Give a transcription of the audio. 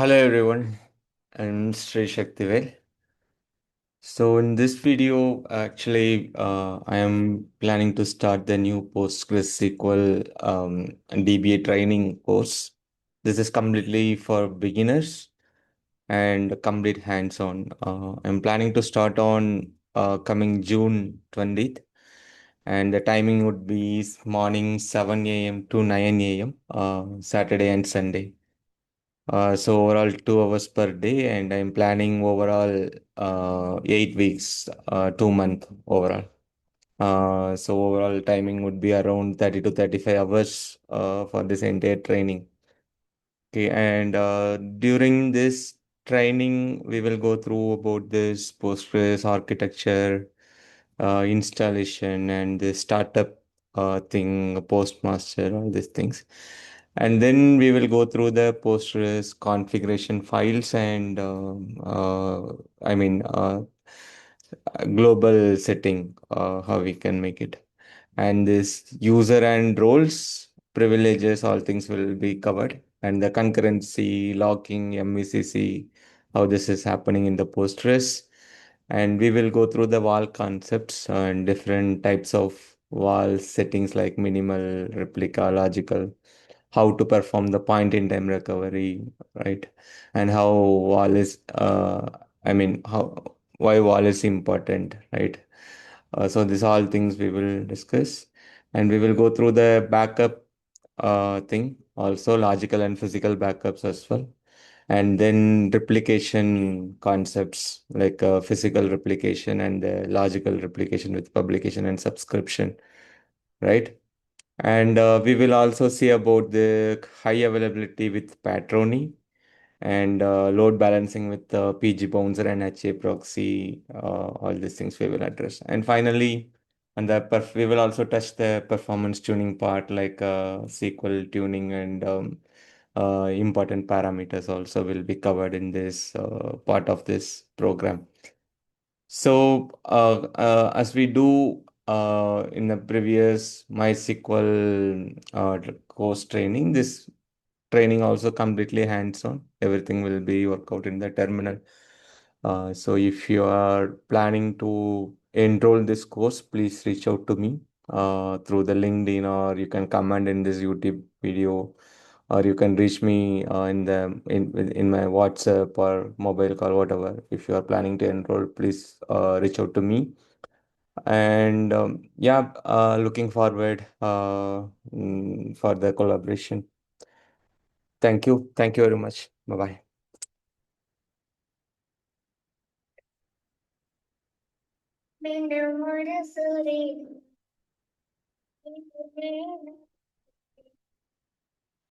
Hello everyone, I'm Sri Shaktivel. So in this video, actually, I am planning to start the new PostgreSQL DBA training course. This is completely for beginners and complete hands-on. I'm planning to start on coming June 20th, and the timing would be morning 7 a.m. to 9 a.m. Saturday and Sunday. So overall 2 hours per day, and I'm planning overall 8 weeks, 2 month overall. So overall timing would be around 30 to 35 hours for this entire training. Okay, and during this training, we will go through about this Postgres architecture, installation, and the startup thing, Postmaster, all these things. And then we will go through the Postgres configuration files and I mean global setting, how we can make it. And this user and roles, privileges, all things will be covered. And the concurrency, locking, MVCC, how this is happening in the Postgres. And we will go through the wall concepts and different types of wall settings like minimal, replica, logical, how to perform the point in time recovery, right? And how wall is, how why wall is important, right? So these all things we will discuss, and we will go through the backup thing, also logical and physical backups as well, and then replication concepts like physical replication and logical replication with publication and subscription, right? And we will also see about the high availability with Patroni and load balancing with PG bouncer and HA proxy. All these things we will address. And finally, we will also touch the performance tuning part like SQL tuning and important parameters also will be covered in this part of this program. So, as we do in the previous MySQL course training, this training also completely hands-on. Everything will be worked out in the terminal. So, if you are planning to enroll this course, please reach out to me through the LinkedIn, or you can comment in this YouTube video, or you can reach me in my WhatsApp or mobile call, whatever. If you are planning to enroll, please reach out to me. And yeah, looking forward for the collaboration. Thank you. Thank you very much. Bye bye.